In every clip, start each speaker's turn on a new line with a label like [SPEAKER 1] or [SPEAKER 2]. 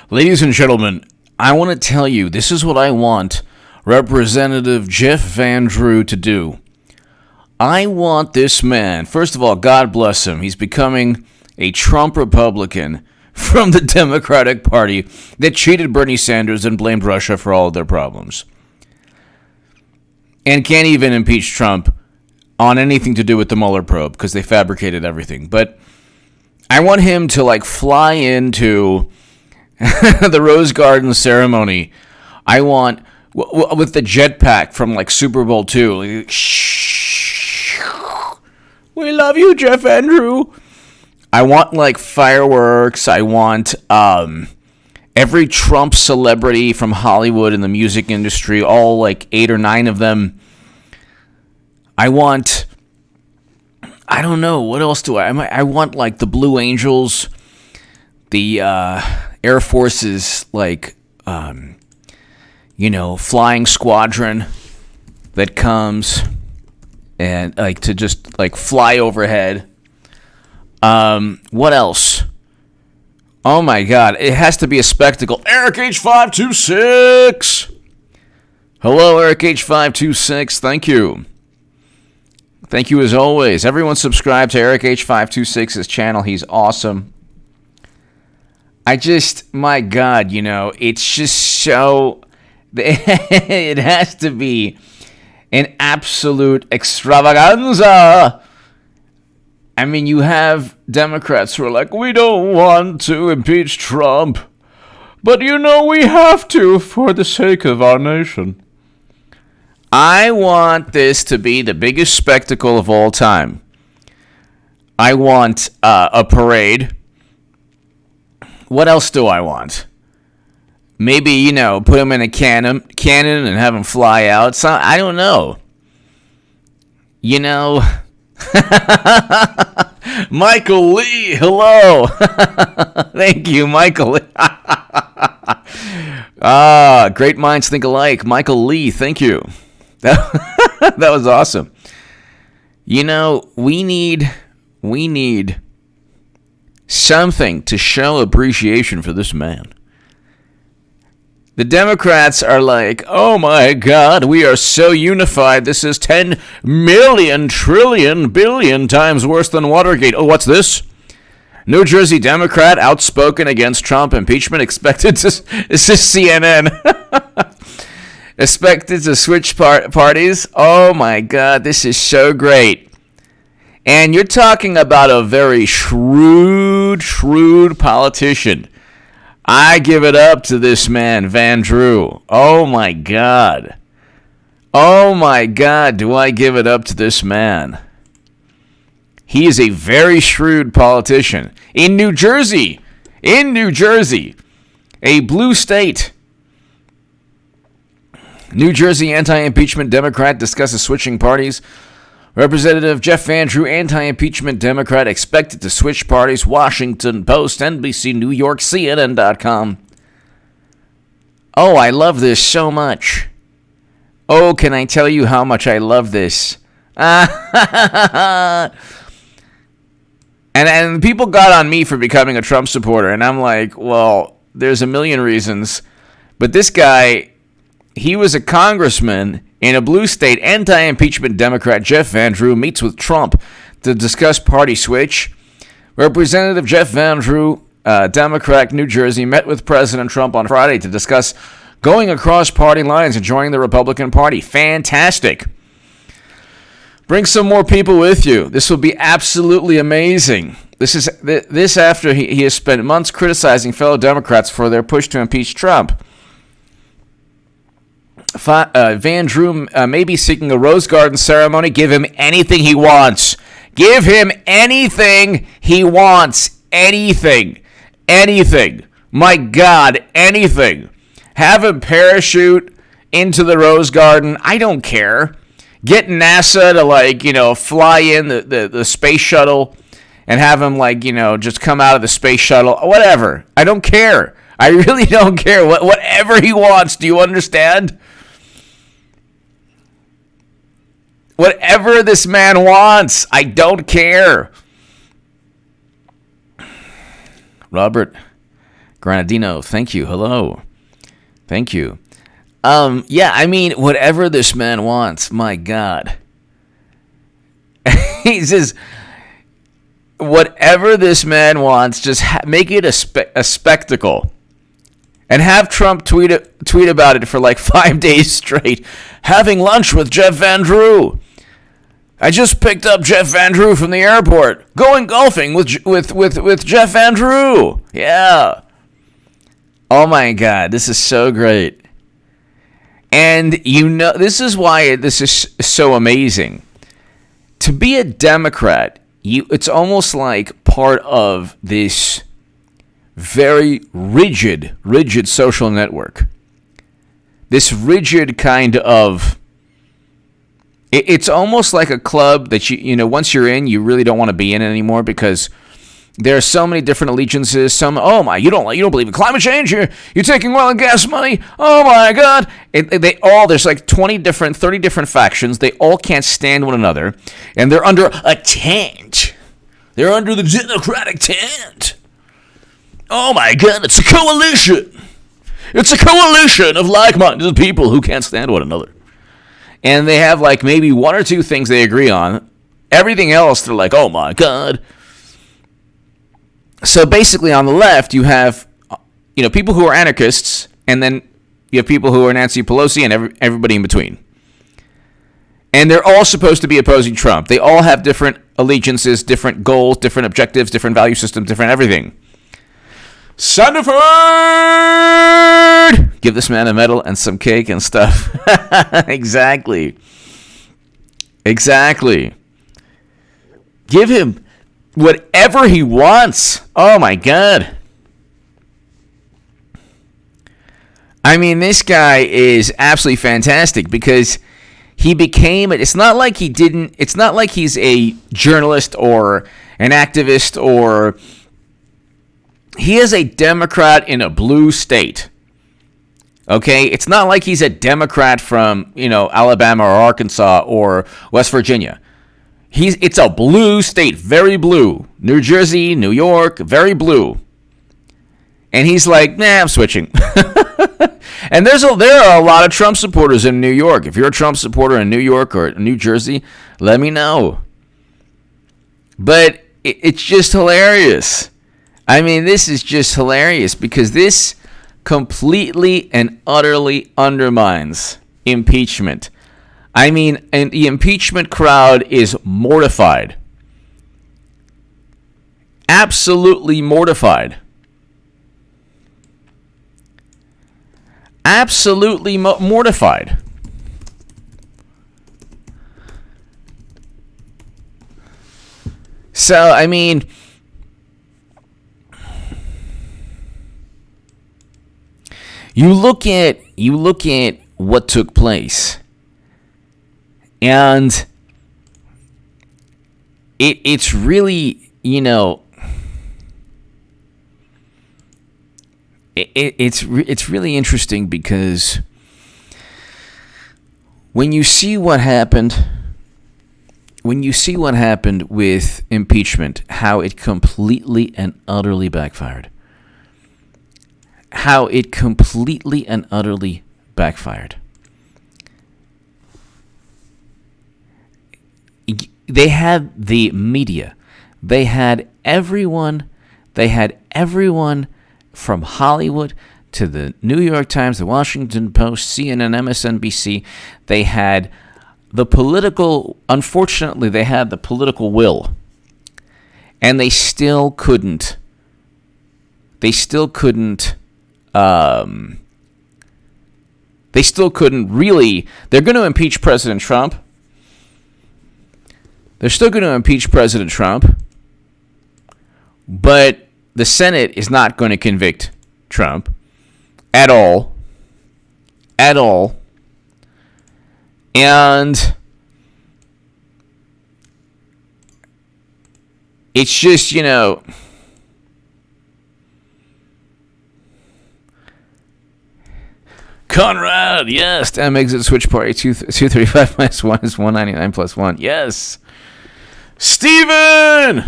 [SPEAKER 1] Ladies and gentlemen, I want to tell you, this is what I want Representative Jeff Van Drew to do. I want this man, first of all, God bless him, he's becoming a Trump Republican from the Democratic Party that cheated Bernie Sanders and blamed Russia for all of their problems. And can't even impeach Trump on anything to do with the Mueller probe because they fabricated everything. But I want him to fly into the Rose Garden ceremony. I want with the jetpack from Super Bowl II. We love you, Jeff Andrew. I want fireworks. I want every Trump celebrity from Hollywood and the music industry, all 8 or 9 of them. I want, I don't know, what else do I want the Blue Angels, the Air Force's flying squadron that comes and to just fly overhead. What else? Oh my God, it has to be a spectacle. Eric H526. Hello, Eric H526. Thank you. Thank you as always. Everyone subscribe to Eric H526's channel. He's awesome. My God, it's just so, it has to be an absolute extravaganza. I mean, you have Democrats who are we don't want to impeach Trump, but we have to for the sake of our nation. I want this to be the biggest spectacle of all time. I want a parade. What else do I want? Maybe, put him in a cannon and have him fly out. So, I don't know. Michael Lee, hello. Thank you, Michael Lee. Great minds think alike. Michael Lee, thank you. That was awesome. We need something to show appreciation for this man. The Democrats are oh my God, we are so unified. This is 10 million, trillion, billion times worse than Watergate. Oh, what's this? New Jersey Democrat outspoken against Trump impeachment expected to... This is CNN. Expected to switch parties. Oh my God, this is so great. And you're talking about a very shrewd politician. I give it up to this man, Van Drew. Oh my God. Oh my God, do I give it up to this man. He is a very shrewd politician. In New Jersey, a blue state. New Jersey anti-impeachment Democrat discusses switching parties. Representative Jeff Van Drew, anti-impeachment Democrat, expected to switch parties. Washington Post, NBC, New York, CNN.com. Oh, I love this so much. Oh, can I tell you how much I love this? And people got on me for becoming a Trump supporter, and I'm well, there's a million reasons. But this guy, he was a congressman in a blue state. Anti-impeachment Democrat Jeff Van Drew meets with Trump to discuss party switch. Representative Jeff Van Drew, Democrat, New Jersey, met with President Trump on Friday to discuss going across party lines and joining the Republican Party. Fantastic. Bring some more people with you. This will be absolutely amazing. This after he has spent months criticizing fellow Democrats for their push to impeach Trump. Van Drew may be seeking a Rose Garden ceremony. Give him anything he wants. Give him anything he wants. Anything. My God, anything. Have him parachute into the Rose Garden. I don't care. Get NASA to fly in the space shuttle and have him just come out of the space shuttle. Whatever. I don't care. I really don't care. Whatever he wants. Do you understand? Whatever this man wants, I don't care. Robert Granadino, thank you. Hello. Thank you. Yeah, I mean, whatever this man wants, my God. He says, whatever this man wants, just make it a spectacle. And have Trump tweet about it for like 5 days straight. Having lunch with Jeff Van Drew. I just picked up Jeff Van Drew from the airport. Going golfing with Jeff Van Drew. Yeah. Oh my God, this is so great. And you know, this is why this is so amazing. To be a Democrat, it's almost like part of this very rigid social network. This rigid kind of, it's almost like a club that you know, once you're in, you really don't want to be in anymore because there are so many different allegiances. Some, oh my, you don't believe in climate change? You're taking oil and gas money? Oh my God! There's like 30 different factions. They all can't stand one another, and they're under a tent. They're under the Democratic tent. Oh my God! It's a coalition. It's a coalition of like-minded people who can't stand one another, and they have like maybe one or two things they agree on. Everything else, they're like, oh my God. So basically, on the left, you have, you know, people who are anarchists, and then you have people who are Nancy Pelosi and everybody in between. And they're all supposed to be opposing Trump. They all have different allegiances, different goals, different objectives, different value systems, different everything. Sandiford! Give this man a medal and some cake and stuff. Exactly. Give him whatever he wants. Oh my God. I mean, this guy is absolutely fantastic because he became, it's not like he's a journalist or an activist, or he is a Democrat in a blue state. Okay? It's not like he's a Democrat from, you know, Alabama or Arkansas or West Virginia. It's a blue state, very blue. New Jersey, New York, very blue. And he's like, nah, I'm switching. And there are a lot of Trump supporters in New York. If you're a Trump supporter in New York or New Jersey, let me know. But it's just hilarious. I mean, this is just hilarious because this completely and utterly undermines impeachment. I mean, and the impeachment crowd is mortified. Absolutely mortified. Absolutely mortified. So, I mean, you look at what took place. And it's really, you know, it's really interesting because when you see what happened with impeachment, how it completely and utterly backfired. They had the media. They had everyone from Hollywood to the New York Times, the Washington Post, CNN, MSNBC. They had unfortunately, they had the political will. And they still couldn't really, they're going to impeach President Trump. They're still going to impeach President Trump, but the Senate is not going to convict Trump at all. And it's just, you know, Conrad, yes. M exit switch party 235 minus 1 is 199 plus 1. Yes. Stephen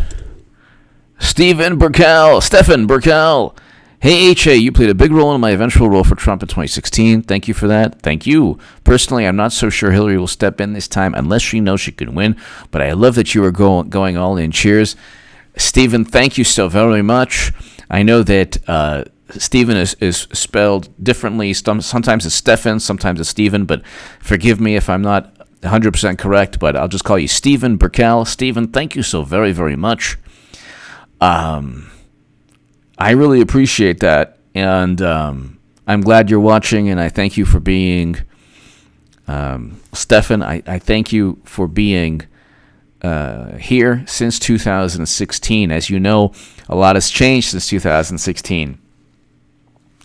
[SPEAKER 1] Burkell. Hey, HA, you played a big role in my eventual role for Trump in 2016. Thank you for that. Thank you. Personally, I'm not so sure Hillary will step in this time unless she knows she can win, but I love that you are going all in. Cheers. Stephen, thank you so very much. I know that Stephen is spelled differently. Sometimes it's Stefan, sometimes it's Stephen, but forgive me if I'm not 100% correct, but I'll just call you Stephen Burkell. Stephen, thank you so very, very much. I really appreciate that, and I'm glad you're watching, and I thank you for being, Stefan, I thank you for being here since 2016. As you know, a lot has changed since 2016,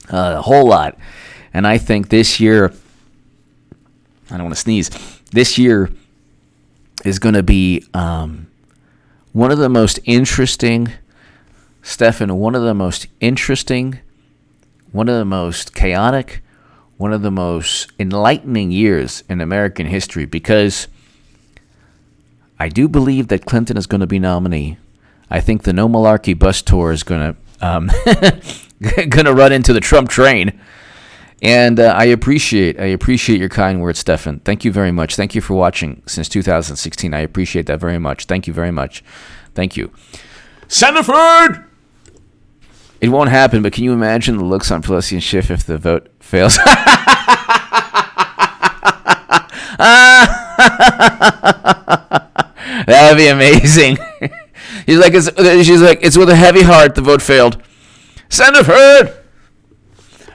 [SPEAKER 1] a whole lot, and I think this year, I don't want to sneeze, this year is going to be one of the most interesting, Stefan, one of the most interesting, one of the most chaotic, one of the most enlightening years in American history, because I do believe that Clinton is going to be nominee. I think the No Malarkey bus tour is going to run into the Trump train. And I appreciate your kind words, Stefan. Thank you very much. Thank you for watching since 2016. I appreciate that very much. Thank you very much. Thank you. Sandiford! It won't happen, but can you imagine the looks on Pelosi and Schiff if the vote fails? That would be amazing. She's like, it's with a heavy heart the vote failed. Sandiford!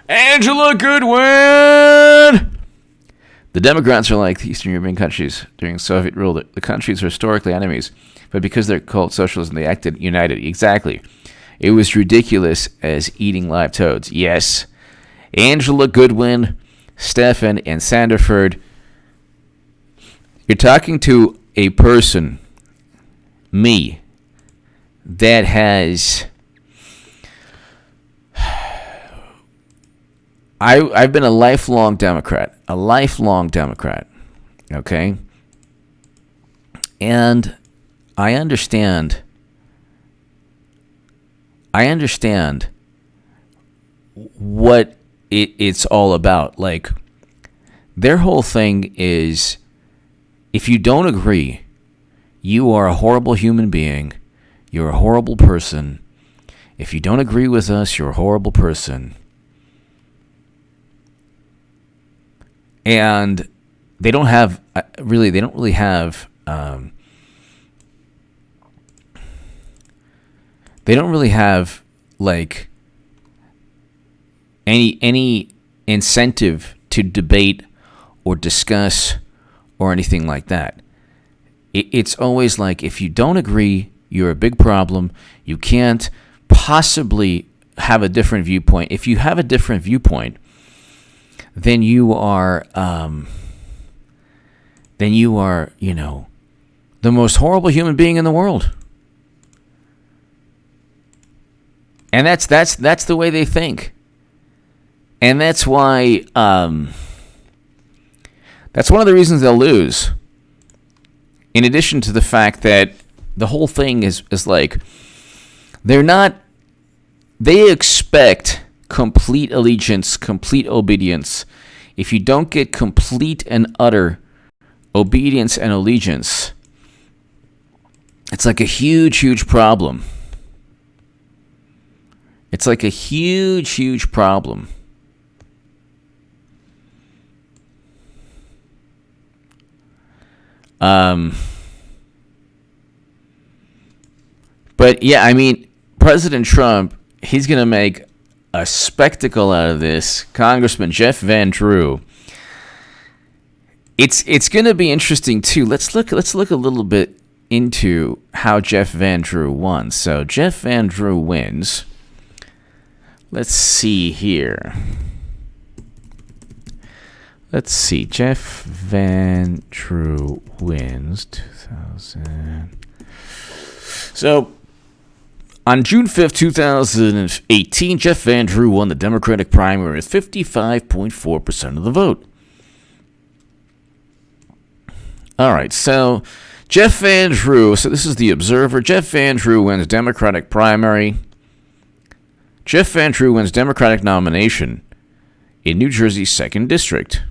[SPEAKER 1] Angela Goodwin! The Democrats are like the Eastern European countries during Soviet rule. The countries are historically enemies, but because they're called socialism, they acted united. Exactly. It was ridiculous as eating live toads. Yes. Angela Goodwin, Stefan, and Sandiford. You're talking to a person, me, that has... I've been a lifelong Democrat, okay? And I understand what it's all about. Like, their whole thing is, if you don't agree, you are a horrible human being, you're a horrible person. If you don't agree with us, you're a horrible person. And they don't really have like any incentive to debate or discuss or anything like that. It's always like, if you don't agree, you're a big problem. You can't possibly have a different viewpoint. If you have a different viewpoint, then you are, you know, the most horrible human being in the world. And that's the way they think. And that's why, that's one of the reasons they'll lose. In addition to the fact that the whole thing is like, they expect complete allegiance, complete obedience. If you don't get complete and utter obedience and allegiance, it's like a huge, huge problem. It's like a huge, huge problem. But yeah, I mean, President Trump, he's going to make a spectacle out of this. Congressman Jeff Van Drew. It's going to be interesting too. Let's look a little bit into how Jeff Van Drew won. So Jeff Van Drew wins. Let's see here. Let's see. Jeff Van Drew wins 2000. So on June 5th, 2018, Jeff Van Drew won the Democratic primary with 55.4% of the vote. All right, so Jeff Van Drew, so this is the Observer. Jeff Van Drew wins Democratic primary. Jeff Van Drew wins Democratic nomination in New Jersey's 2nd District.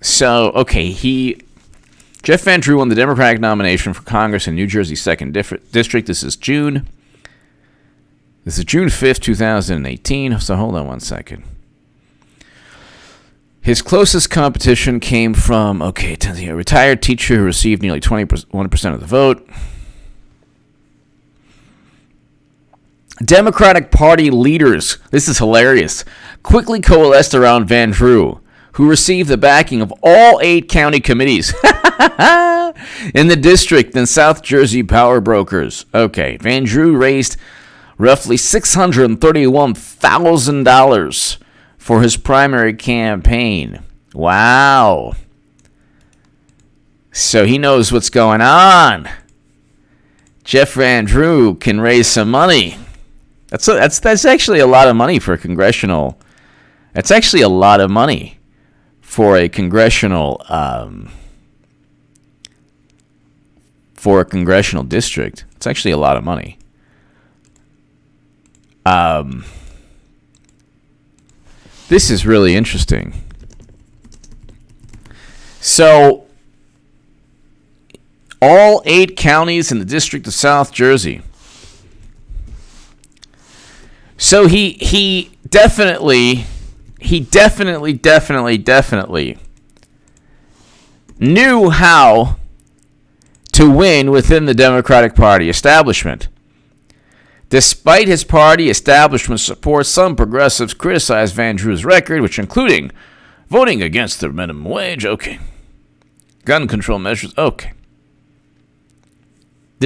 [SPEAKER 1] So, okay, Jeff Van Drew won the Democratic nomination for Congress in New Jersey's 2nd District. This is June 5th, 2018. So hold on one second. His closest competition came from, a retired teacher who received nearly 21% of the vote. Democratic Party leaders, this is hilarious, quickly coalesced around Van Drew, who received the backing of all 8 county committees in the district and South Jersey power brokers. Okay, Van Drew raised roughly $631,000 for his primary campaign. Wow. So he knows what's going on. Jeff Van Drew can raise some money. That's actually a lot of money for a congressional. That's actually a lot of money for a congressional district. It's actually a lot of money. This is really interesting. So, all 8 counties in the District of South Jersey. So he definitely knew how to win within the Democratic Party establishment. Despite his party establishment support, some progressives criticized Van Drew's record, which including voting against the minimum wage, gun control measures, The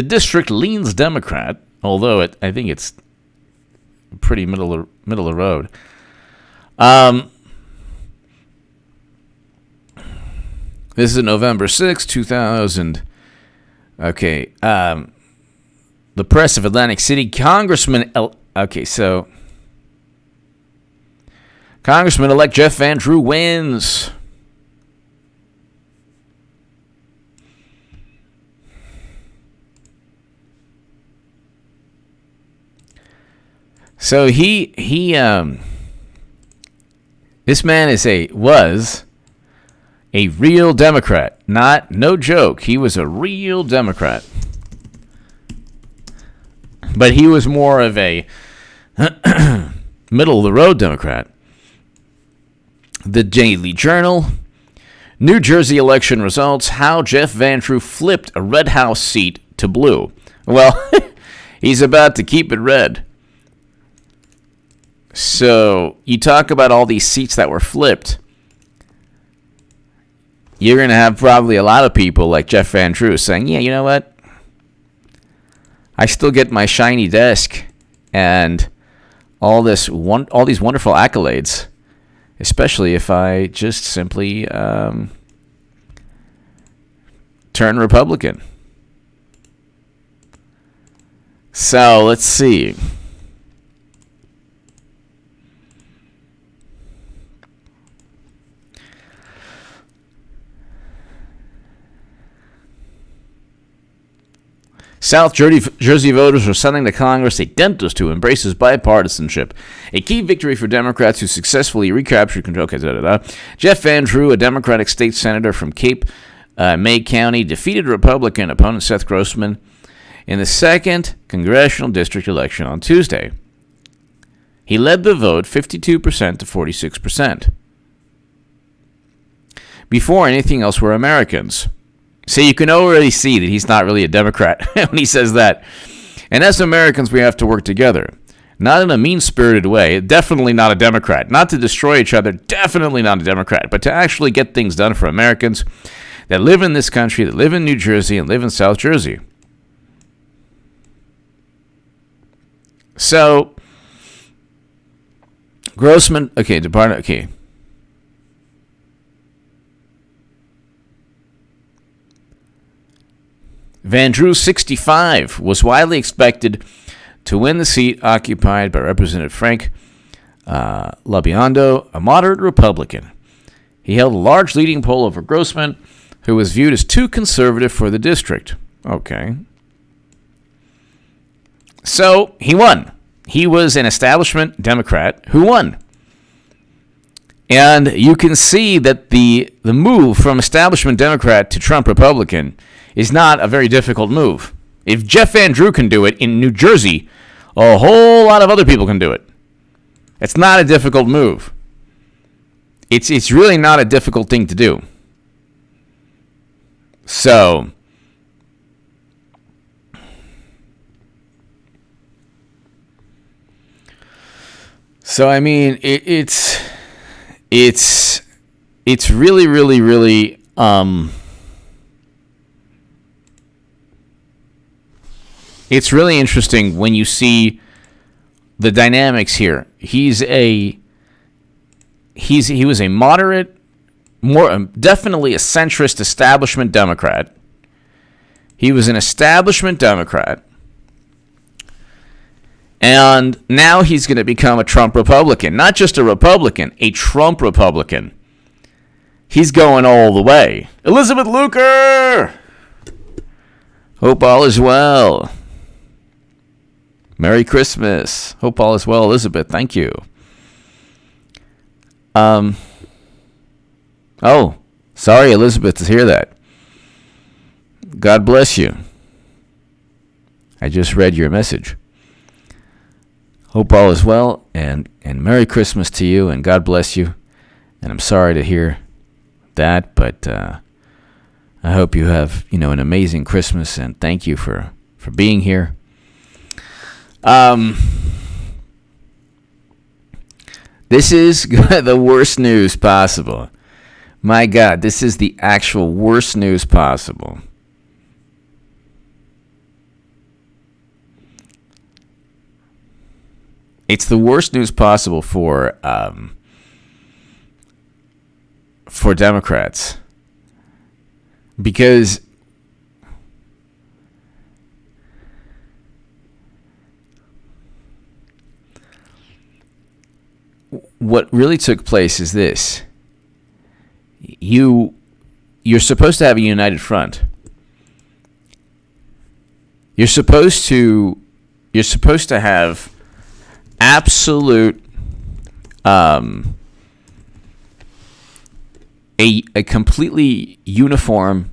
[SPEAKER 1] district leans Democrat, although I think it's pretty middle of the road. This is November 6, 2000. The Press of Atlantic City, Congressman-elect Jeff Van Drew wins. So this man was a real Democrat. No joke. He was a real Democrat. But he was more of a middle-of-the-road Democrat. The Daily Journal, New Jersey election results, how Jeff Van Drew flipped a red House seat to blue. Well, he's about to keep it red. So, you talk about all these seats that were flipped. You're going to have probably a lot of people like Jeff Van Drew saying, yeah, you know what? I still get my shiny desk and all these wonderful accolades, especially if I just simply turn Republican. So let's see. South Jersey voters are sending to Congress a dentist who embraces bipartisanship. A key victory for Democrats who successfully recaptured control. Jeff Van Drew, a Democratic state senator from Cape May County, defeated Republican opponent Seth Grossman in the 2nd Congressional District election on Tuesday. He led the vote 52% to 46%. Before anything else were Americans. So you can already see that he's not really a Democrat when he says that. And as Americans, we have to work together. Not in a mean-spirited way. Definitely not a Democrat. Not to destroy each other. Definitely not a Democrat. But to actually get things done for Americans that live in this country, that live in New Jersey, and live in South Jersey. So, Grossman, Van Drew, 65, was widely expected to win the seat occupied by Representative Frank LaBiondo, a moderate Republican. He held a large leading poll over Grossman, who was viewed as too conservative for the district. Okay. So he won. He was an establishment Democrat who won. And you can see that the move from establishment Democrat to Trump Republican is not a very difficult move. If Jeff Van Drew can do it in New Jersey, a whole lot of other people can do it. It's not a difficult move. It's really not a difficult thing to do. So I mean, it's really, really, really it's really interesting when you see the dynamics here. He was a moderate, definitely a centrist establishment Democrat. He was an establishment Democrat. And now he's going to become a Trump Republican. Not just a Republican, a Trump Republican. He's going all the way. Elizabeth Luker! Hope all is well. Merry Christmas. Hope all is well, Elizabeth. Thank you. Oh, sorry, Elizabeth, to hear that. God bless you. I just read your message. Hope all is well, and Merry Christmas to you, and God bless you. And I'm sorry to hear that, but I hope you have, an amazing Christmas, and thank you for being here. This is the worst news possible. My God, this is the actual worst news possible. It's the worst news possible for Democrats, because what really took place is this: you're supposed to have a united front. You're supposed to have absolute a completely uniform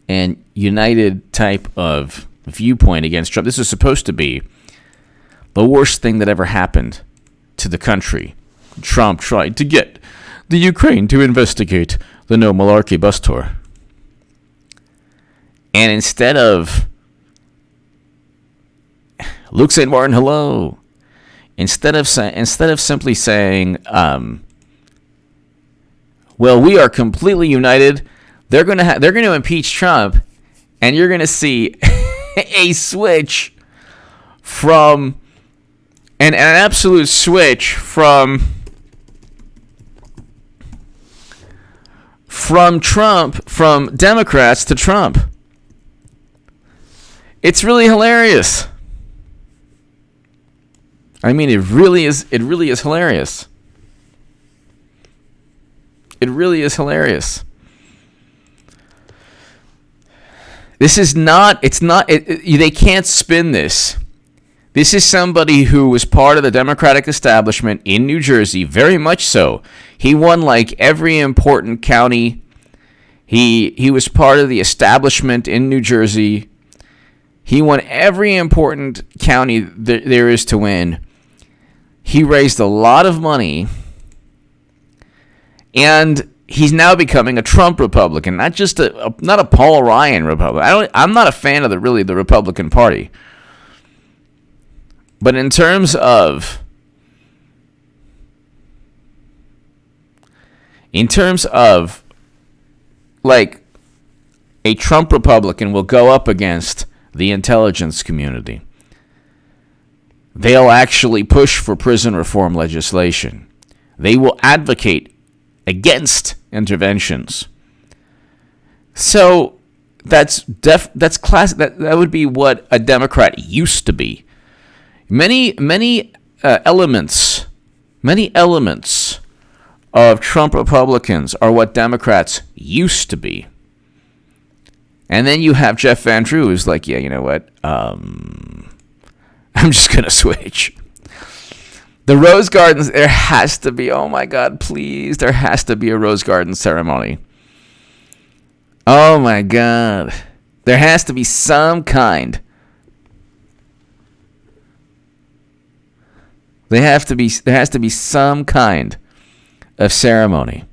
[SPEAKER 1] and united type of viewpoint against Trump. This is supposed to be the worst thing that ever happened to the country. Trump tried to get the Ukraine to investigate the No Malarkey bus tour. And instead of Luke St. Martin, hello. Instead of simply saying, well, we are completely united, they're going to impeach Trump, and you're going to see a switch from an absolute switch from Democrats to Trump. It's really hilarious. I mean, it really is hilarious. It really is hilarious. They can't spin this. This is somebody who was part of the Democratic establishment in New Jersey, very much so. He won like every important county. He was part of the establishment in New Jersey. He won every important county there is to win. He raised a lot of money, and he's now becoming a Trump Republican, not a Paul Ryan Republican. I'm not a fan of the Republican Party. But in terms of like a Trump Republican will go up against the intelligence community. They'll actually push for prison reform legislation. They will advocate against interventions. So that's classic. That would be what a Democrat used to be. Many elements of Trump Republicans are what Democrats used to be. And then you have Jeff Van Drew, who's like, yeah, you know what? I'm just going to switch. The Rose Gardens, there has to be, oh my God, please, there has to be a Rose Garden ceremony. Oh my God. There has to be some kind. There has to be some kind of ceremony.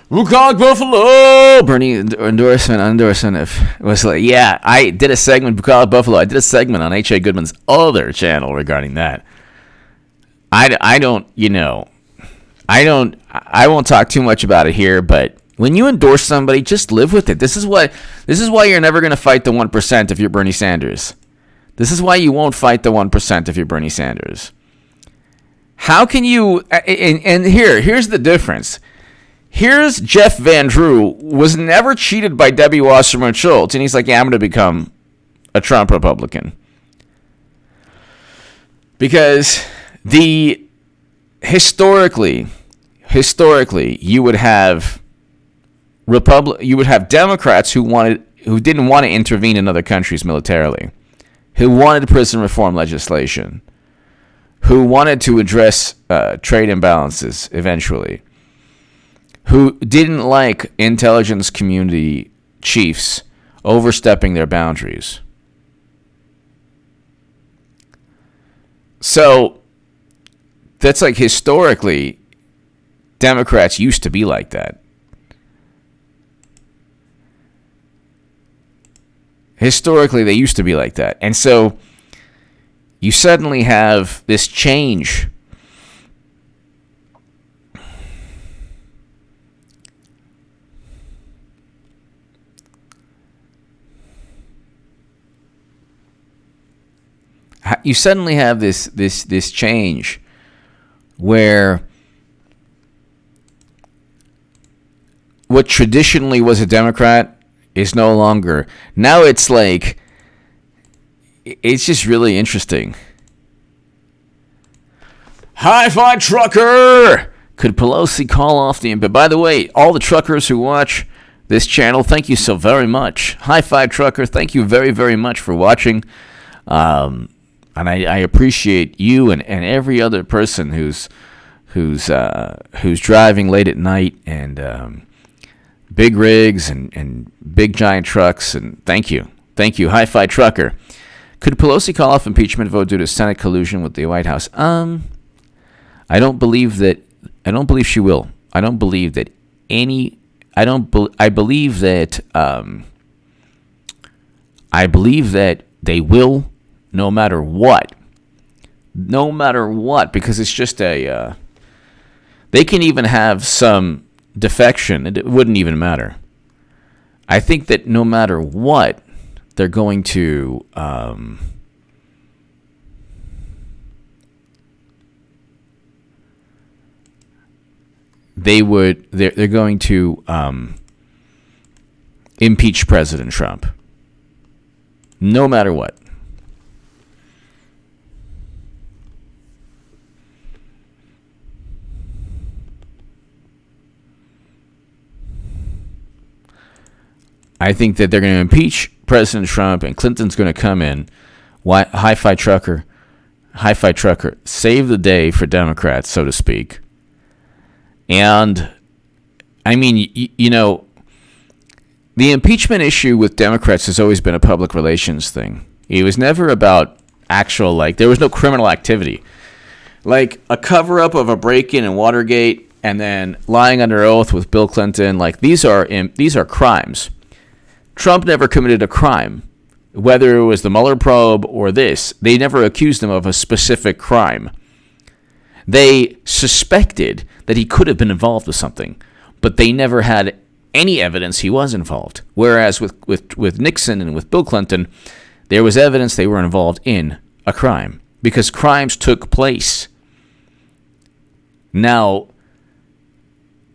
[SPEAKER 1] Bucolic Buffalo! Bernie endorsement if was like, yeah, I did a segment, Bucolic Buffalo. I did a segment on H.A. Goodman's other channel regarding that. I won't talk too much about it here, but when you endorse somebody, just live with it. This is why you're never going to fight the 1% if you're Bernie Sanders. This is why you won't fight the 1% if you're Bernie Sanders. How can you, and here's the difference. Here's Jeff Van Drew, was never cheated by Debbie Wasserman Schultz, and he's like, yeah, I'm going to become a Trump Republican. Because historically, you would have Democrats who didn't want to intervene in other countries militarily, who wanted prison reform legislation, who wanted to address trade imbalances eventually, who didn't like intelligence community chiefs overstepping their boundaries. So that's like historically, Democrats used to be like that. Historically, they used to be like that. And so you suddenly have this change. You suddenly have this change where what traditionally was a Democrat is no longer. Now it's like, it's just really interesting. Hi-Fi Trucker! Could Pelosi call off the... But by the way, all the truckers who watch this channel, thank you so very much. Hi-Fi Trucker, thank you very, very much for watching. And I appreciate you and every other person who's driving late at night and big rigs and big giant trucks, and thank you. Hi-Fi Trucker. Could Pelosi call off impeachment vote due to Senate collusion with the White House? I don't believe she will. I believe that they will, no matter what. No matter what, because it's just they can even have some defection. It wouldn't even matter. I think that no matter what, they're going to they're going to impeach President Trump. No matter what. I think that they're going to impeach President Trump, and Clinton's going to come in. Hi-Fi Trucker, save the day for Democrats, so to speak. And, I mean, the impeachment issue with Democrats has always been a public relations thing. It was never about actual, there was no criminal activity. Like a cover-up of a break-in in Watergate and then lying under oath with Bill Clinton, these are crimes. Trump never committed a crime, whether it was the Mueller probe or this. They never accused him of a specific crime. They suspected that he could have been involved with something, but they never had any evidence he was involved. Whereas with Nixon and with Bill Clinton, there was evidence they were involved in a crime because crimes took place. Now,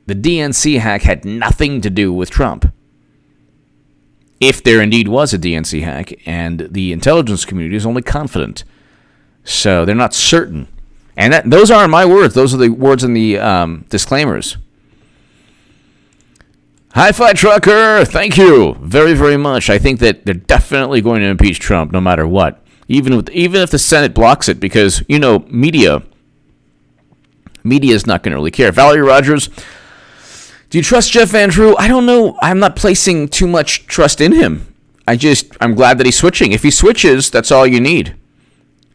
[SPEAKER 1] the DNC hack had nothing to do with Trump. If there indeed was a DNC hack, and the intelligence community is only confident. So they're not certain. And those aren't my words. Those are the words in the disclaimers. Hi-Fi Trucker, thank you very, very much. I think that they're definitely going to impeach Trump no matter what, even if the Senate blocks it, because, media is not going to really care. Valerie Rogers, do you trust Jeff Van Drew? I don't know. I'm not placing too much trust in him. I'm glad that he's switching. If he switches, that's all you need.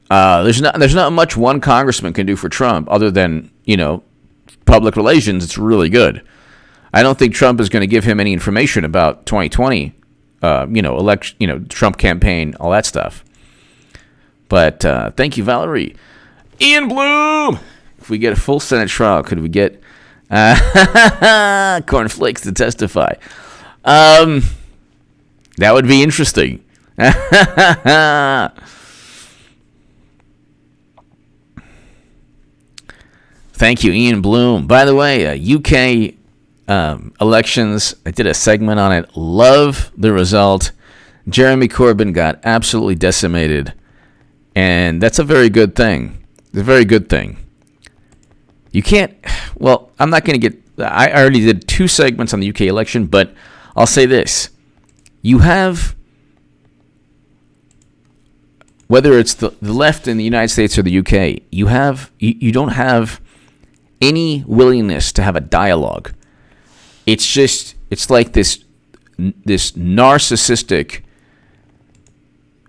[SPEAKER 1] There's not much one congressman can do for Trump other than, public relations. It's really good. I don't think Trump is going to give him any information about 2020, election, Trump campaign, all that stuff. But thank you, Valerie. Ian Bloom. If we get a full Senate trial, could we get Cornflakes to testify? That would be interesting. Thank you, Ian Bloom. By the way, UK elections, I did a segment on it. Love the result. Jeremy Corbyn got absolutely decimated. And that's a very good thing. It's a very good thing. You can't, I'm not going to get, I already did 2 segments on the UK election, but I'll say this. You have, whether it's the left in the United States or the UK, you don't have any willingness to have a dialogue. It's like this narcissistic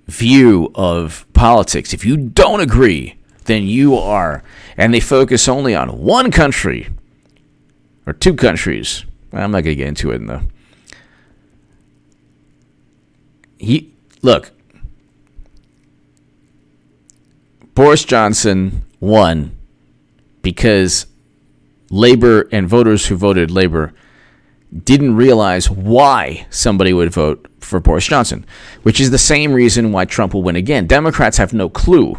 [SPEAKER 1] view of politics. If you don't agree, then you are, and they focus only on one country or 2 countries. I'm not going to get into it, though. Look, Boris Johnson won because Labor and voters who voted Labor didn't realize why somebody would vote for Boris Johnson, which is the same reason why Trump will win again. Democrats have no clue.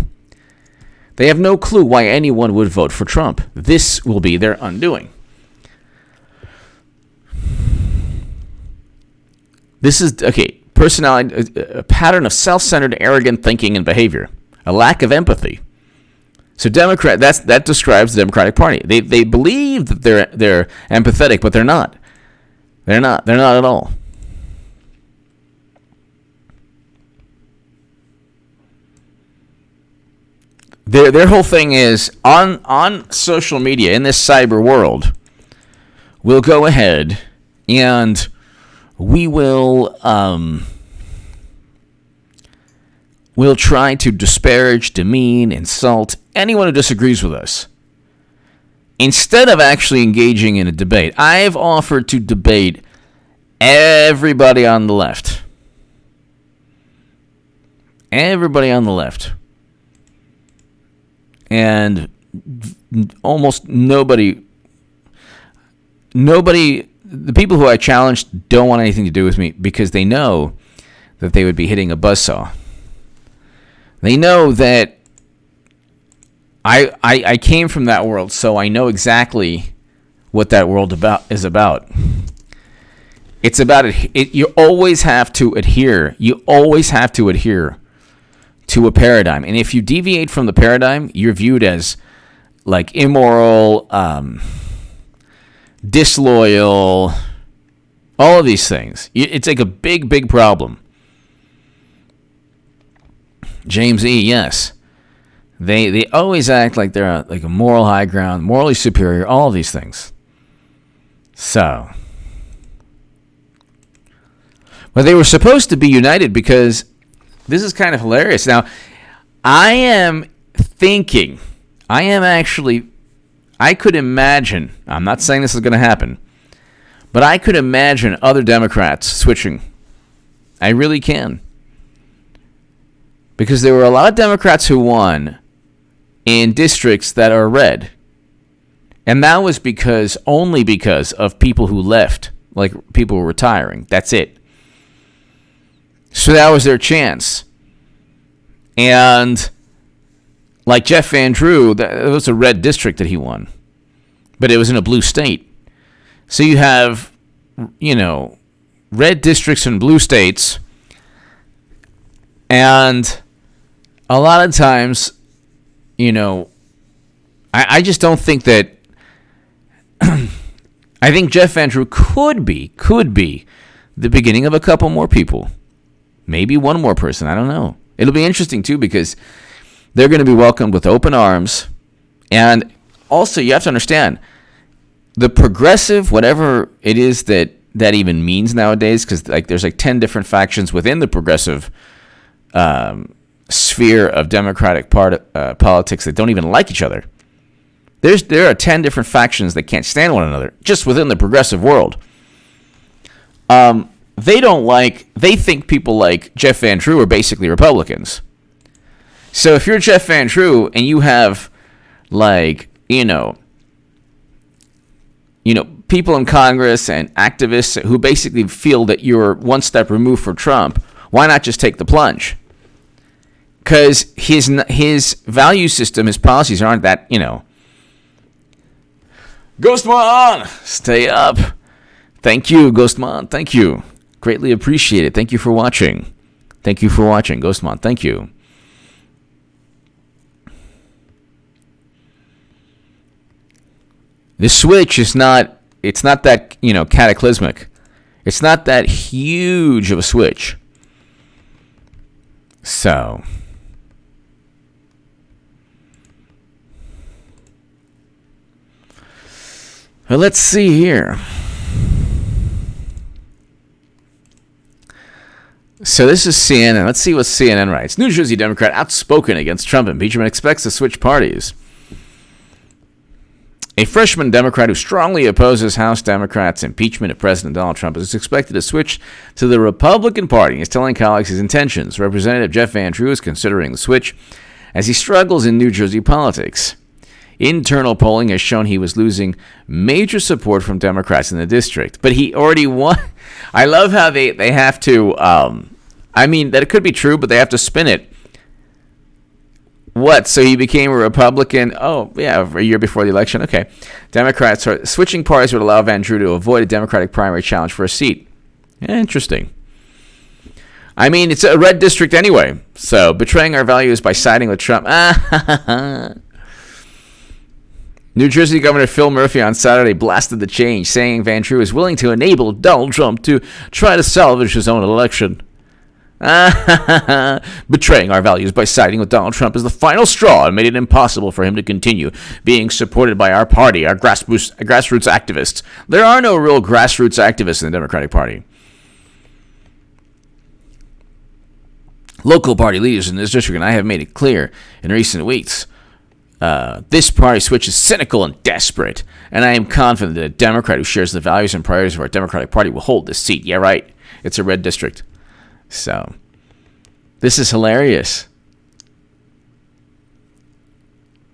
[SPEAKER 1] They have no clue why anyone would vote for Trump. This will be their undoing. This is, personality, a pattern of self-centered, arrogant thinking and behavior, a lack of empathy. So that describes the Democratic Party. They believe that they're empathetic, but they're not. They're not at all. Their whole thing is on social media in this cyber world. We'll go ahead and we will we'll try to disparage, demean, insult anyone who disagrees with us, instead of actually engaging in a debate. I've offered to debate everybody on the left. Everybody on the left. And almost nobody, the people who I challenged don't want anything to do with me because they know that they would be hitting a buzzsaw. They know that I came from that world, so I know exactly what that world is about. It's about it. You always have to adhere. You always have to adhere to a paradigm, and if you deviate from the paradigm, you're viewed as like immoral, disloyal, all of these things. It's like a big problem. James E. Yes. They always act like they're like a moral high ground, morally superior, all of these things. So, but they were supposed to be united because this is kind of hilarious. Now, I could imagine, I'm not saying this is going to happen, but I could imagine other Democrats switching. I really can. Because there were a lot of Democrats who won in districts that are red. And that was only because of people who left, like people were retiring. That's it. So that was their chance. And like Jeff Van Drew, that was a red district that he won. But it was in a blue state. So you have, red districts in blue states. And a lot of times, I just don't think that... I I think Jeff Van Drew could be the beginning of a couple more people. Maybe one more person. I don't know. It'll be interesting, too, because they're going to be welcomed with open arms. And also, you have to understand, the progressive, whatever it is that even means nowadays, because there's 10 different factions within the progressive sphere of Democratic politics that don't even like each other. There are 10 different factions that can't stand one another, just within the progressive world. They think people like Jeff Van Drew are basically Republicans. So if you're Jeff Van Drew and you have, people in Congress and activists who basically feel that you're one step removed from Trump, why not just take the plunge? Because his value system, his policies aren't that, Ghostman, stay up. Thank you, Ghostman. Thank you. Greatly appreciate it. Thank you for watching. Ghostman. Thank you. The switch is not, it's not that, cataclysmic. It's not that huge of a switch. So, well, let's see here. So this is CNN. Let's see what CNN writes. New Jersey Democrat outspoken against Trump impeachment expects to switch parties. A freshman Democrat who strongly opposes House Democrats' impeachment of President Donald Trump is expected to switch to the Republican Party and is telling colleagues his intentions. Representative Jeff Van Drew is considering the switch as he struggles in New Jersey politics. Internal polling has shown he was losing major support from Democrats in the district, but he already won. I love how they have to, that it could be true, but they have to spin it. What? So he became a Republican? Oh, yeah, a year before the election. Okay. Democrats are switching parties would allow Van Drew to avoid a Democratic primary challenge for a seat. Interesting. It's a red district anyway. So betraying our values by siding with Trump. New Jersey Governor Phil Murphy on Saturday blasted the change, saying Van Drew is willing to enable Donald Trump to try to salvage his own election. Betraying our values by siding with Donald Trump is the final straw and made it impossible for him to continue being supported by our party, our grassroots activists. There are no real grassroots activists in the Democratic Party. Local party leaders in this district, and I have made it clear in recent weeks, this party switch is cynical and desperate, and I am confident that a Democrat who shares the values and priorities of our Democratic Party will hold this seat. Yeah, right. It's a red district. So, this is hilarious.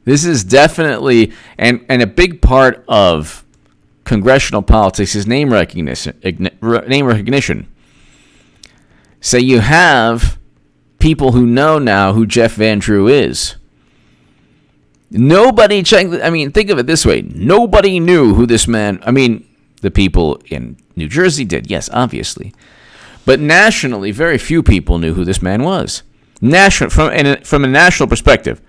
[SPEAKER 1] This is definitely, and a big part of congressional politics is name recognition. So you have people who know now who Jeff Van Drew is. Nobody checked. Think of it this way. Nobody knew who this man, the people in New Jersey did. Yes, obviously. But nationally, very few people knew who this man was. From a national perspective.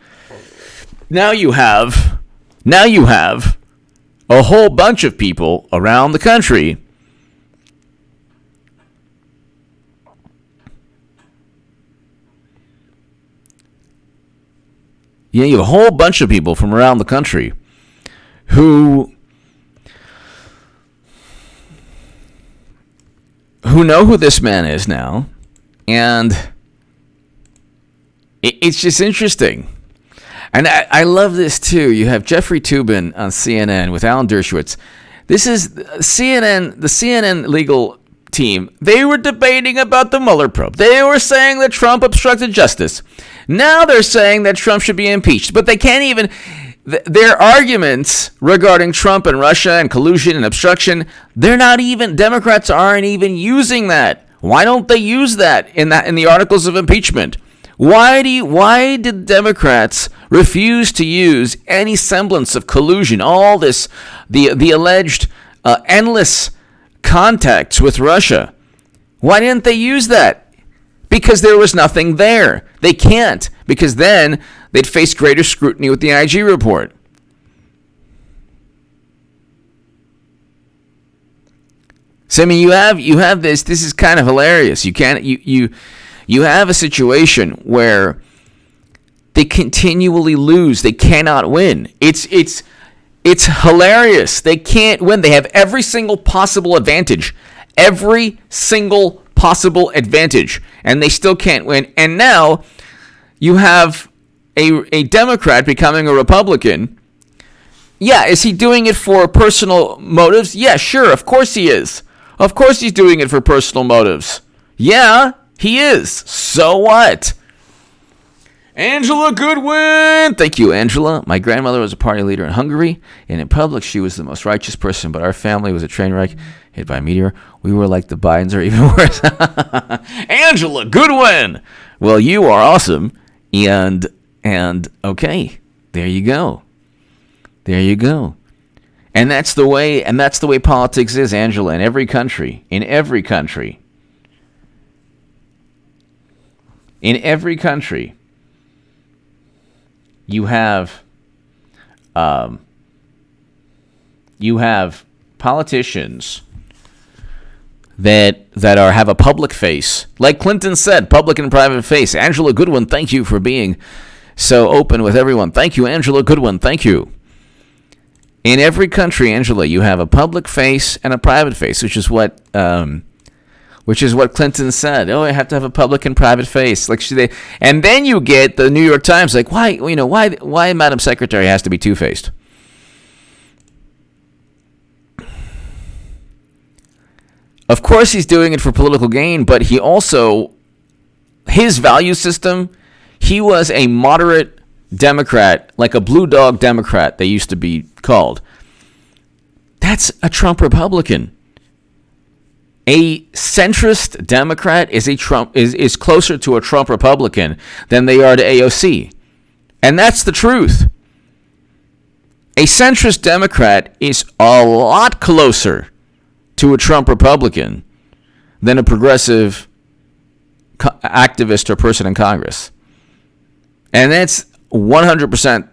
[SPEAKER 1] Now you have a whole bunch of people around the country you have a whole bunch of people from around the country who know who this man is now, and it's just interesting. And I love this, too. You have Jeffrey Toobin on CNN with Alan Dershowitz. This is CNN, the CNN legal team. They were debating about the Mueller probe. They were saying that Trump obstructed justice. Now they're saying that Trump should be impeached. But they can't even... Their arguments regarding Trump and Russia and collusion and obstruction, Democrats aren't even using that. Why don't they use that in the articles of impeachment? Why did Democrats refuse to use any semblance of collusion? All this, the alleged endless contacts with Russia. Why didn't they use that? Because there was nothing there. They can't, because then they'd face greater scrutiny with the IG report. So I mean, you have this. This is kind of hilarious. You have a situation where they continually lose. They cannot win. It's hilarious. They can't win. They have every single possible advantage. Every single possible advantage. And they still can't win. And now you have a Democrat becoming a Republican. Yeah, is he doing it for personal motives? Yeah, sure. Of course he is. Of course he's doing it for personal motives. Yeah, he is. So what? Angela Goodwin! Thank you, Angela. My grandmother was a party leader in Hungary, and in public she was the most righteous person, but our family was a train wreck hit by a meteor. We were like the Bidens, or even worse. Angela Goodwin! Well, you are awesome, and okay, there you go. There you go. And that's the way politics is, Angela, in every country. In every country. In every country. You have politicians that have a public face. Like Clinton said, public and private face. Angela Goodwin, thank you for being so open with everyone. Thank you, Angela Goodwin. Thank you. In every country, Angela, you have a public face and a private face, which is what Clinton said. Oh, I have to have a public and private face. And then you get the New York Times like, why Madam Secretary has to be two-faced? Of course he's doing it for political gain, but he also, his value system, he was a moderate Democrat, like a blue dog Democrat, they used to be called. That's a Trump Republican. A centrist Democrat is closer to a Trump Republican than they are to AOC. And that's the truth. A centrist Democrat is a lot closer to a Trump Republican than a progressive activist or person in Congress. And that's 100%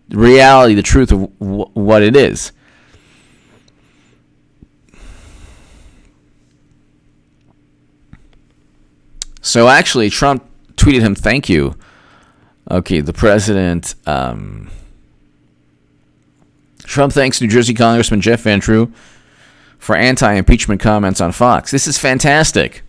[SPEAKER 1] reality, the truth of what it is. So actually, Trump tweeted him, thank you. Okay, the president. Trump thanks New Jersey Congressman Jeff Van Drew for anti-impeachment comments on Fox. This is fantastic.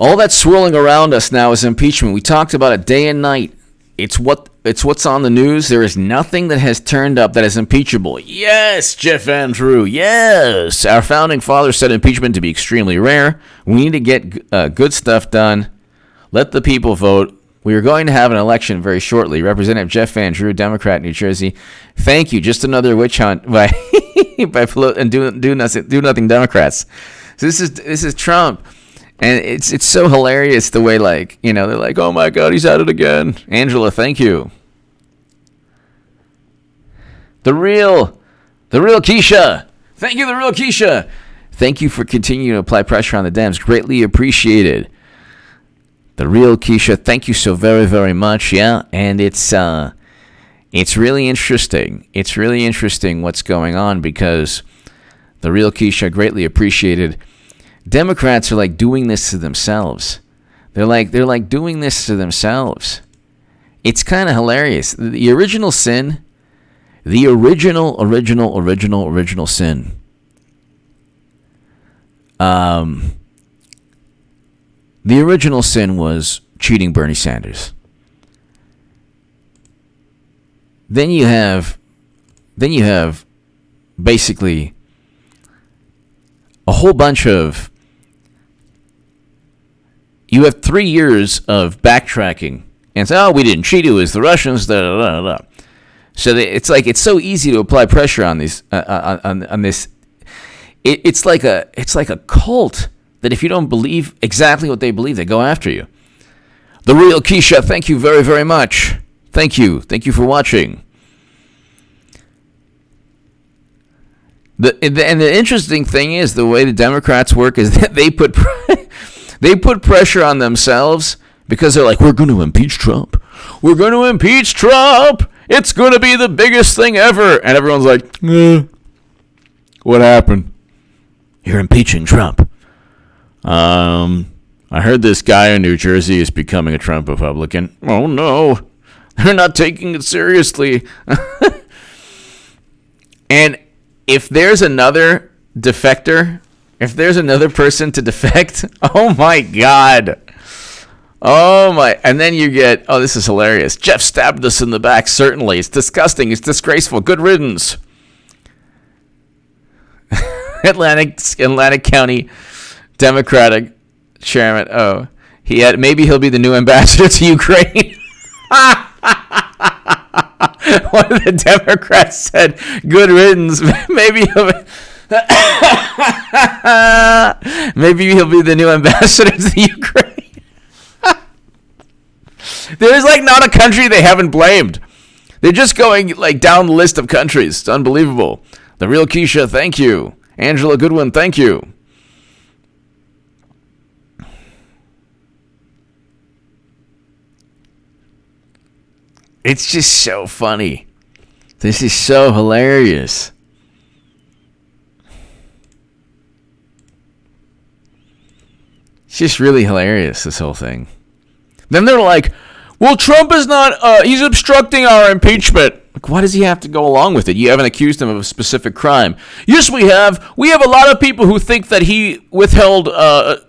[SPEAKER 1] All that's swirling around us now is impeachment. We talked about it day and night. It's what's on the news. There is nothing that has turned up that is impeachable. Yes, Jeff Van Drew. Yes. Our founding fathers said impeachment to be extremely rare. We need to get good stuff done. Let the people vote. We are going to have an election very shortly. Representative Jeff Van Drew, Democrat, New Jersey. Thank you. Just another witch hunt by do nothing Democrats. So this is Trump. And it's so hilarious the way, they're like, oh my God, he's at it again. Angela, thank you. The real Keisha. Thank you, the real Keisha. Thank you for continuing to apply pressure on the Dems. Greatly appreciated. The real Keisha, thank you so very, very much. Yeah, and it's really interesting. It's really interesting what's going on because the real Keisha, greatly appreciated. Democrats are like doing this to themselves. They're like doing this to themselves. It's kind of hilarious. The original sin, the original sin. The original sin was cheating Bernie Sanders. Then you have basically a whole bunch of. You have 3 years of backtracking and say, "Oh, we didn't cheat. It was the Russians." Da, da, da, da. So it's so easy to apply pressure on these on this. It's like a cult that if you don't believe exactly what they believe, they go after you. The real Keisha, thank you very, very much. Thank you for watching. And the interesting thing is the way the Democrats work is that they put pressure on themselves because they're like, we're going to impeach Trump. We're going to impeach Trump. It's going to be the biggest thing ever. And everyone's like, What happened? You're impeaching Trump. I heard this guy in New Jersey is becoming a Trump Republican. Oh, no. They're not taking it seriously. And if there's another defector, if there's another person to defect, oh, my God. Oh, my. And then you get, oh, this is hilarious. Jeff stabbed us in the back, certainly. It's disgusting. It's disgraceful. Good riddance. Atlantic County Democratic chairman. Oh, maybe he'll be the new ambassador to Ukraine. One of the Democrats said, "Good riddance." Maybe he'll be the new ambassador to Ukraine. There's like not a country they haven't blamed. They're just going like down the list of countries. It's unbelievable. The real Keisha, thank you. Angela Goodwin, thank you. It's just so funny. This is so hilarious. It's just really hilarious, this whole thing. Then they're like, well, Trump is not, he's obstructing our impeachment. Like, why does he have to go along with it? You haven't accused him of a specific crime. Yes, we have. We have a lot of people who think that he withheld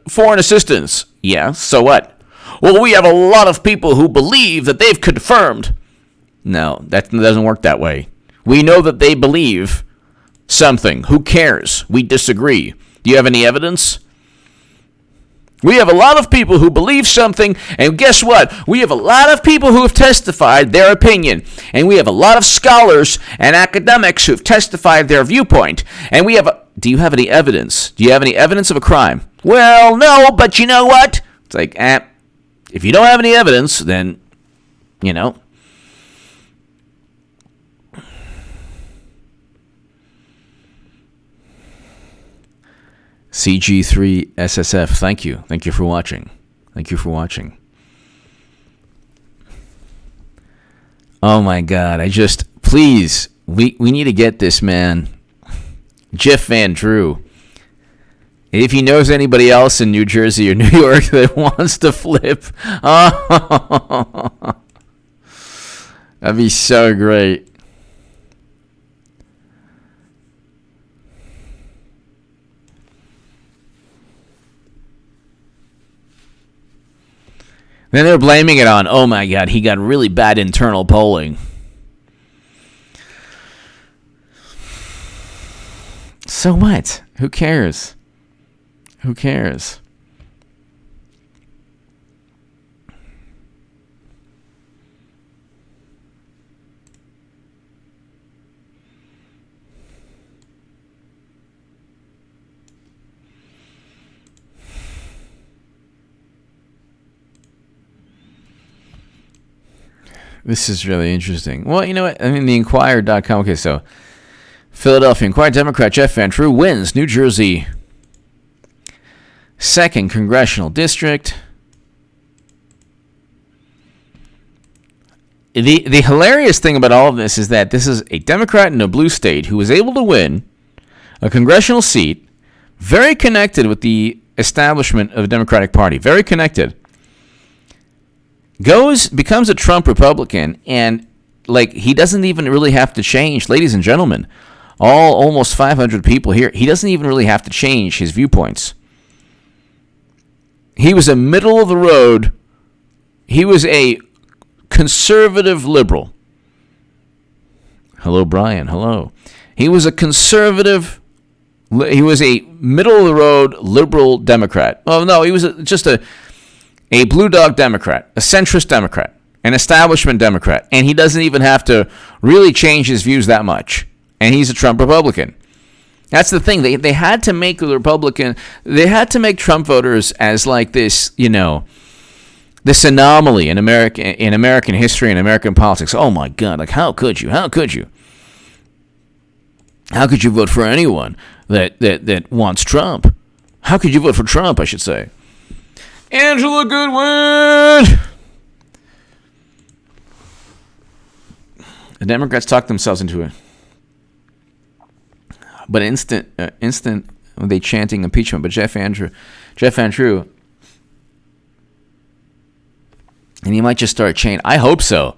[SPEAKER 1] foreign assistance. Yeah, so what? Well, we have a lot of people who believe that they've confirmed. No, that doesn't work that way. We know that they believe something. Who cares? We disagree. Do you have any evidence? We have a lot of people who believe something, and guess what? We have a lot of people who have testified their opinion, and we have a lot of scholars and academics who have testified their viewpoint, and we have do you have any evidence? Do you have any evidence of a crime? Well, no, but you know what? It's like, if you don't have any evidence, then, you know. CG3SSF, thank you. Thank you for watching. Thank you for watching. Oh my God, please, we need to get this man, Jeff Van Drew. If he knows anybody else in New Jersey or New York that wants to flip, oh, that'd be so great. Then they're blaming it on, oh my God, he got really bad internal polling. So what? Who cares? Who cares? This is really interesting. Well, you know what? I mean, the Inquirer.com. Okay, so Philadelphia Inquirer Democrat Jeff Van Drew wins New Jersey 2nd Congressional District. The hilarious thing about all of this is that this is a Democrat in a blue state who was able to win a congressional seat, very connected with the establishment of the Democratic Party, very connected. Becomes a Trump Republican, and like he doesn't even really have to change, ladies and gentlemen, almost 500 people here, he doesn't even really have to change his viewpoints. He was a middle of the road, he was a conservative liberal. Hello, Brian, hello. He was a conservative, he was a middle of the road liberal Democrat. Oh no, he was just a blue dog Democrat, a centrist Democrat, an establishment Democrat, and he doesn't even have to really change his views that much. And he's a Trump Republican. That's the thing. They had to make the Republican, they had to make Trump voters as like this, you know, this anomaly in American history and American politics. Oh my God, like how could you? How could you? How could you vote for anyone that wants Trump? How could you vote for Trump, I should say? Angela Goodwin! The Democrats talked themselves into a but instant, they chanting impeachment. But Jeff Andrew, and he might just start chanting. I hope so.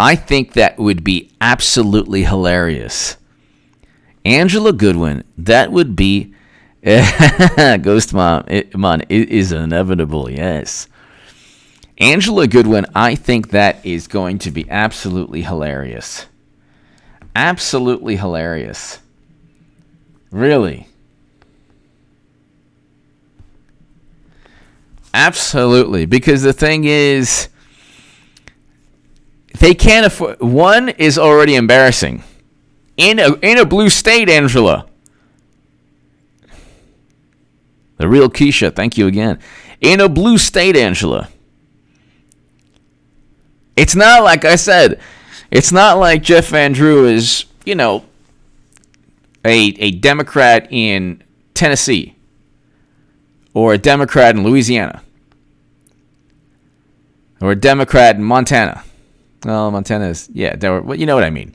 [SPEAKER 1] I think that would be absolutely hilarious. Angela Goodwin, that would be Ghost Mom. It is inevitable. Yes. Angela Goodwin, I think that is going to be absolutely hilarious. Absolutely hilarious. Really. Absolutely. Because the thing is, they can't afford. One is already embarrassing. In a blue state, Angela. The real Keisha, thank you again. In a blue state, Angela. It's not like I said, it's not like Jeff Van Drew is, a Democrat in Tennessee or a Democrat in Louisiana or a Democrat in Montana. Well, Montana is, you know what I mean.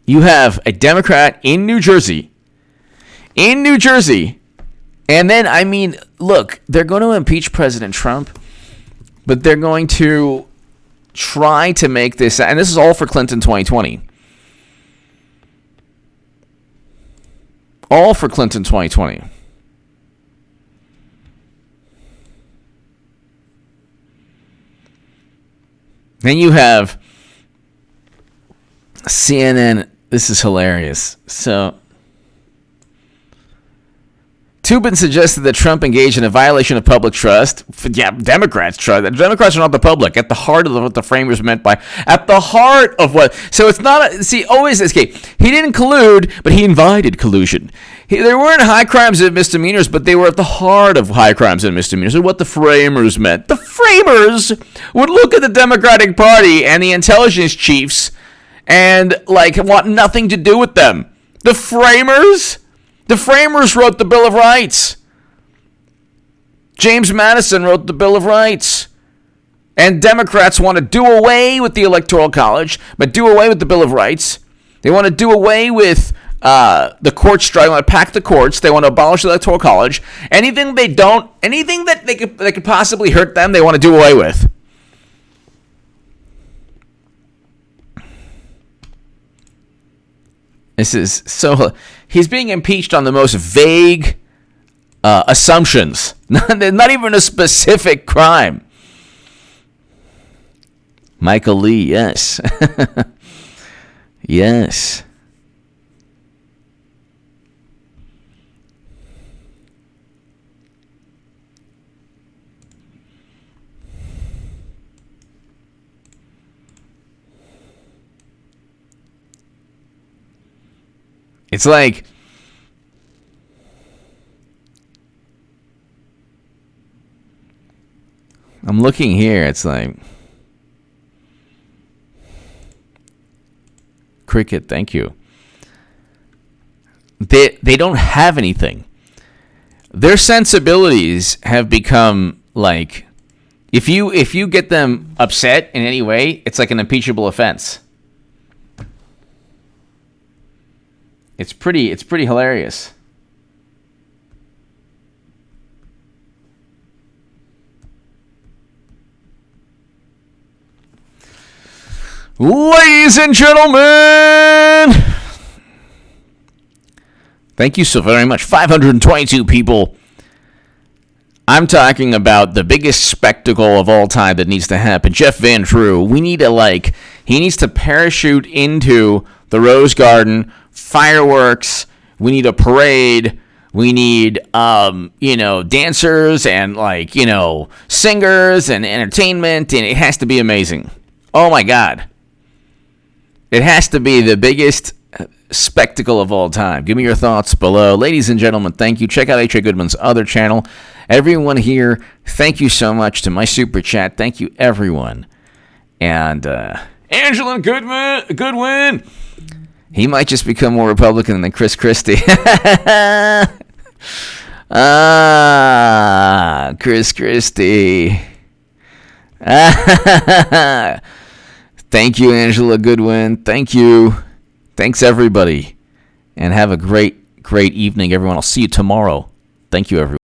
[SPEAKER 1] You have a Democrat in New Jersey, and then, look, they're going to impeach President Trump, but they're going to try to make this, and this is all for Clinton 2020. All for Clinton 2020. Then you have CNN. This is hilarious. So, Toobin suggested that Trump engaged in a violation of public trust. Yeah, Democrats trust. Democrats are not the public. At the heart of what the framers meant by, at the heart of what. So it's not, always escape. He didn't collude, but he invited collusion. There weren't high crimes and misdemeanors, but they were at the heart of high crimes and misdemeanors, and what the framers meant. The framers would look at the Democratic Party and the intelligence chiefs and, want nothing to do with them. The framers wrote the Bill of Rights. James Madison wrote the Bill of Rights. And Democrats want to do away with the Electoral College, but do away with the Bill of Rights. They want to do away with the court strike. They want to pack the courts. They want to abolish the Electoral College. Anything that they could possibly hurt them, they want to do away with. This is so. He's being impeached on the most vague assumptions, not even a specific crime. Michael Lee, yes. Yes. It's like, I'm looking here, it's like, Cricket, thank you. They don't have anything. Their sensibilities have become like, if you get them upset in any way, it's like an impeachable offense. It's pretty hilarious. Ladies and gentlemen, thank you so very much. 522 people. I'm talking about the biggest spectacle of all time that needs to happen. Jeff Van Drew, he needs to parachute into the Rose Garden, fireworks, we need a parade, we need, dancers and, singers and entertainment, and it has to be amazing. Oh, my God. It has to be the biggest spectacle of all time. Give me your thoughts below. Ladies and gentlemen, thank you. Check out H.A. Goodman's other channel. Everyone here, thank you so much to my super chat. Thank you, everyone. And Angela Goodwin, he might just become more Republican than Chris Christie. Chris Christie. Thank you, Angela Goodwin. Thank you. Thanks, everybody. And have a great evening, everyone. I'll see you tomorrow. Thank you, everyone.